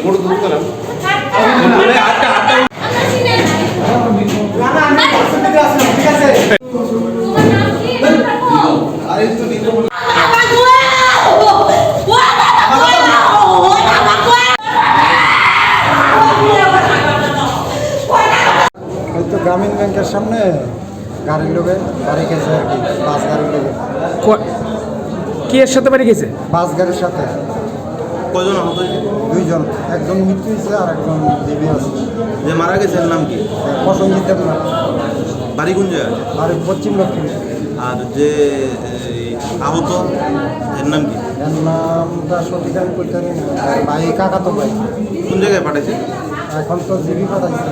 মোড় দুধ করাম গ্রামীণ ব্যাংকের সামনে গাড়ির লোকে বাড়ি খেয়েছে আর কি, বাস গাড়ির লোকে। কি এর সাথে বাড়ি গেছে? বাস গাড়ির সাথে কয়জন আহত হয়েছে? দুইজন, একজন মৃত্যু হয়েছে আর একজন জীবী আছে। যে মারা গেছে এর নাম কি? প্রসঙ্গিত দেবনা, বাড়ি কোন জায়গায়? বাড়ি পশ্চিম লক্ষ্মী। আর যে আহত এর নাম কি? এর নামটা সঠিক আমি করতে পারি না, ভাই কাকা তো ভাই। কোন জায়গায় পাঠাইছে? এখন তো জীবী পাঠাইছে।